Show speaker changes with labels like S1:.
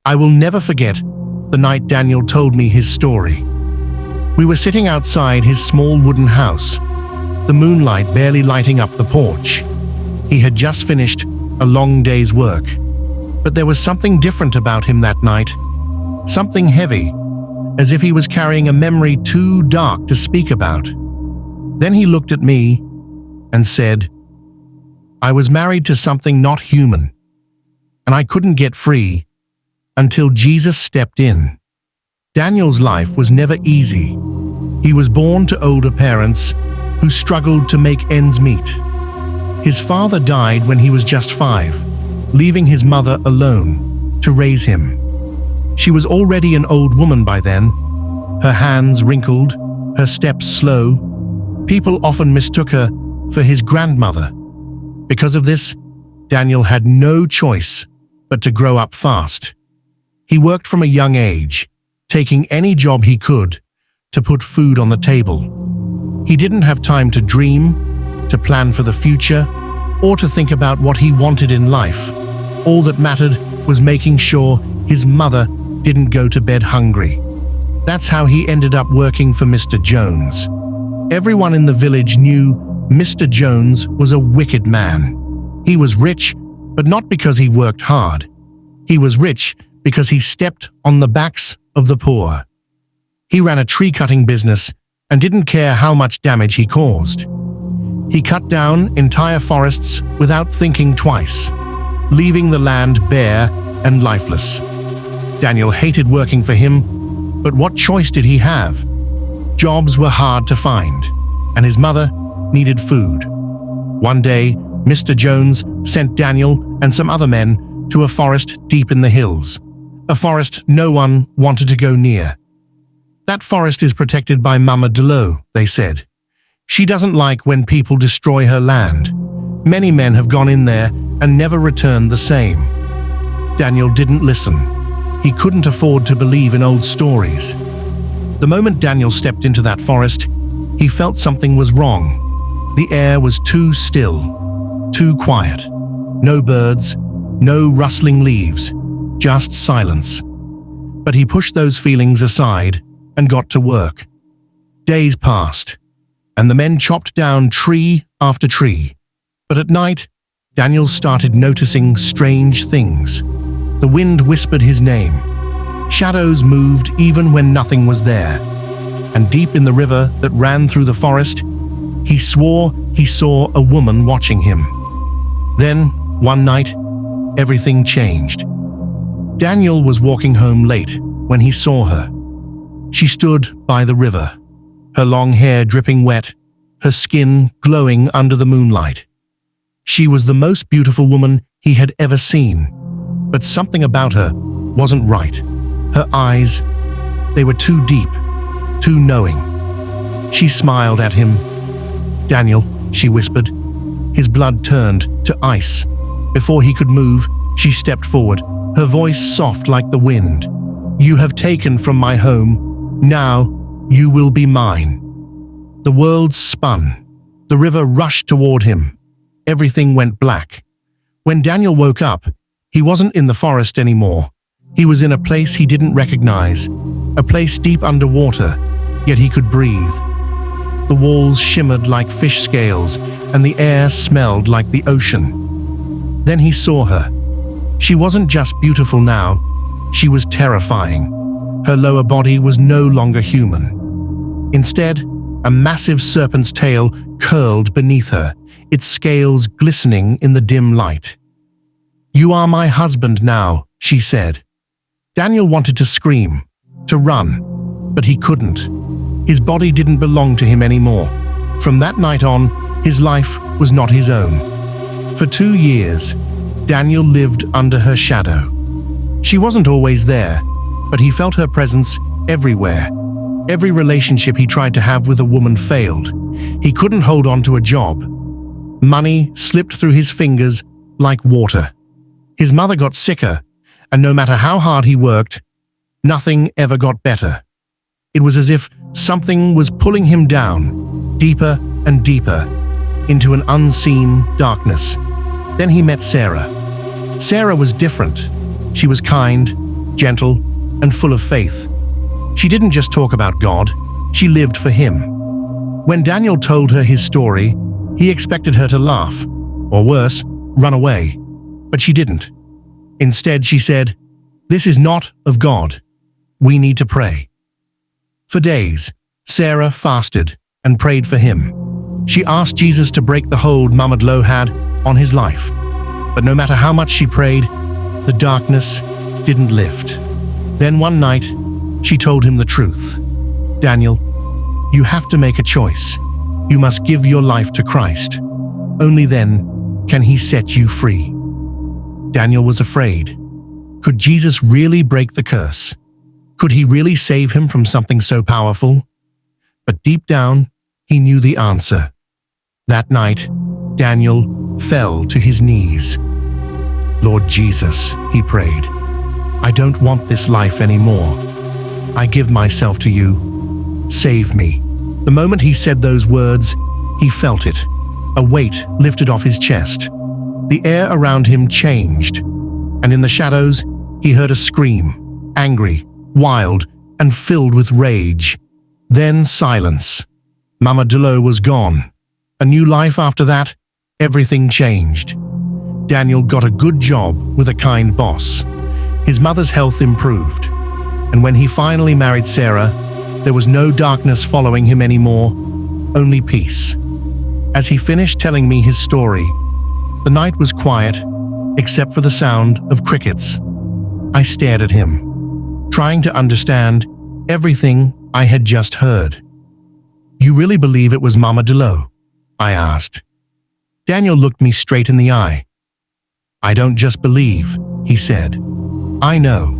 S1: I will never forget the night Daniel told me his story. We were sitting outside his small wooden house, the moonlight barely lighting up the porch. He had just finished a long day's work, but there was something different about him that night, something heavy, as if he was carrying a memory too dark to speak about. Then he looked at me and said, "I was married to something not human, and I couldn't get free until Jesus stepped in." Daniel's life was never easy. He was born to older parents who struggled to make ends meet. His father died when he was just 5, leaving his mother alone to raise him. She was already an old woman by then, her hands wrinkled, her steps slow. People often mistook her for his grandmother. Because of this, Daniel had no choice but to grow up fast. He worked from a young age, taking any job he could to put food on the table. He didn't have time to dream, to plan for the future, or to think about what he wanted in life. All that mattered was making sure his mother didn't go to bed hungry. That's how he ended up working for Mr. Jones. Everyone in the village knew Mr. Jones was a wicked man. He was rich, but not because he worked hard. He was rich because he stepped on the backs of the poor. He ran a tree-cutting business and didn't care how much damage he caused. He cut down entire forests without thinking twice, leaving the land bare and lifeless. Daniel hated working for him, but what choice did he have? Jobs were hard to find, and his mother needed food. One day, Mr. Jones sent Daniel and some other men to a forest deep in the hills, a forest no one wanted to go near. "That forest is protected by Mama Delo," they said. "She doesn't like when people destroy her land. Many men have gone in there and never returned the same." Daniel didn't listen. He couldn't afford to believe in old stories. The moment Daniel stepped into that forest, he felt something was wrong. The air was too still, too quiet. No birds, no rustling leaves, just silence. But he pushed those feelings aside and got to work. Days passed, and the men chopped down tree after tree. But at night, Daniel started noticing strange things. The wind whispered his name. Shadows moved even when nothing was there. And deep in the river that ran through the forest, he swore he saw a woman watching him. Then, one night, everything changed. Daniel was walking home late when he saw her. She stood by the river, her long hair dripping wet, her skin glowing under the moonlight. She was the most beautiful woman he had ever seen, but something about her wasn't right. Her eyes, they were too deep, too knowing. She smiled at him. "Daniel," she whispered. His blood turned to ice. Before he could move, she stepped forward, her voice soft like the wind. "You have taken from my home. Now you will be mine." The world spun. The river rushed toward him. Everything went black. When Daniel woke up, he wasn't in the forest anymore. He was in a place he didn't recognize, a place deep underwater, yet he could breathe. The walls shimmered like fish scales, and the air smelled like the ocean. Then he saw her. She wasn't just beautiful now, she was terrifying. Her lower body was no longer human. Instead, a massive serpent's tail curled beneath her, its scales glistening in the dim light. "You are my husband now," she said. Daniel wanted to scream, to run, but he couldn't. His body didn't belong to him anymore. From that night on, his life was not his own. For 2 years, Daniel lived under her shadow. She wasn't always there, but he felt her presence everywhere. Every relationship he tried to have with a woman failed. He couldn't hold on to a job. Money slipped through his fingers like water. His mother got sicker, and no matter how hard he worked, nothing ever got better. It was as if something was pulling him down, deeper and deeper, into an unseen darkness. Then he met Sarah. Sarah was different. She was kind, gentle, and full of faith. She didn't just talk about God, she lived for Him. When Daniel told her his story, he expected her to laugh, or worse, run away. But she didn't. Instead, she said, "This is not of God. We need to pray." For days, Sarah fasted and prayed for him. She asked Jesus to break the hold Muhammad Lo had on his life. But no matter how much she prayed, the darkness didn't lift. Then one night, she told him the truth. "Daniel, you have to make a choice. You must give your life to Christ. Only then can He set you free." Daniel was afraid. Could Jesus really break the curse? Could He really save him from something so powerful? But deep down, he knew the answer. That night, Daniel fell to his knees. "Lord Jesus," he prayed, "I don't want this life anymore. I give myself to you. Save me." The moment he said those words, he felt it. A weight lifted off his chest. The air around him changed, and in the shadows, he heard a scream, angry, wild, and filled with rage. Then silence. Muhammad Lo was gone. A new life after that, everything changed. Daniel got a good job with a kind boss. His mother's health improved. And when he finally married Sarah, there was no darkness following him anymore, only peace. As he finished telling me his story, the night was quiet, except for the sound of crickets. I stared at him, trying to understand everything I had just heard. "You really believe it was Muhammad Lo?" I asked. Daniel looked me straight in the eye. "I don't just believe," he said. "I know.